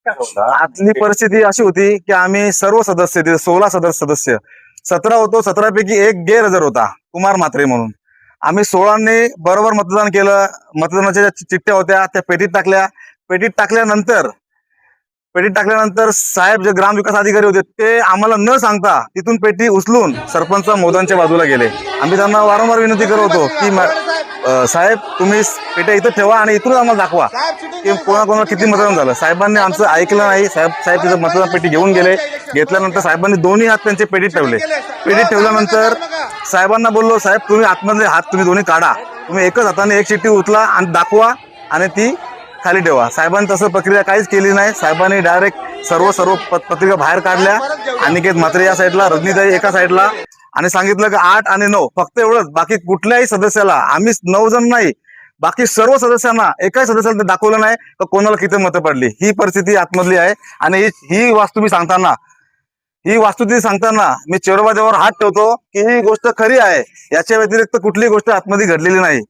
आतली परिस्थिती अशी होती की आम्ही सर्व सदस्य 16 सदस्य 17 होतो, 17 पैकी एक गैरहजर होता, कुमार म्हात्रे म्हणून. आम्ही 16 बरोबर मतदान केलं. मतदानाच्या ज्या चिठ्ठ्या होत्या त्या पेटीत टाकल्यानंतर साहेब जे ग्रामविकास अधिकारी होते ते आम्हाला न सांगता तिथून पेटी उचलून सरपंच मोदांच्या बाजूला गेले. आम्ही त्यांना वारंवार विनंती करत होतो की साहेब तुम्ही पेट्या इथं ठेवा आणि इथून आम्हाला दाखवा की कोणाकोणाला किती मतदान झालं. साहेबांनी आमचं ऐकलं नाही. साहेब तिथं मतदान पेटी घेऊन गेले. घेतल्यानंतर साहेबांनी दोन्ही हात त्यांचे पेटीत ठेवले. पेटीत ठेवल्यानंतर साहेबांना बोललो, साहेब तुम्ही आतमधले हात तुम्ही दोन्ही काढा, तुम्ही एकच हाताने एक चिठ्ठी उचला आणि दाखवा आणि ती खाली ठेवा. साहेबांनी तसं प्रक्रिया काहीच केली नाही. साहेबांनी डायरेक्ट सर्व पत्रिका बाहेर काढल्या. अनिकेत म्हात्रे या साईडला, रजनीताई एका साईडला, आणि सांगितलं की 8 आणि 9 फक्त एवढंच. बाकी कुठल्याही सदस्याला, आम्ही 9 जण नाही, बाकी सर्व सदस्यांना एकाही सदस्याला ते दाखवलं नाही तर कोणाला किती मतं पडली. ही परिस्थिती आतमधली आहे. आणि ही वास्तुस्थिती सांगताना मी चेरोबाजावर हात ठेवतो की ही गोष्ट खरी आहे. याच्या व्यतिरिक्त कुठलीही गोष्ट आतमध्ये घडलेली नाही.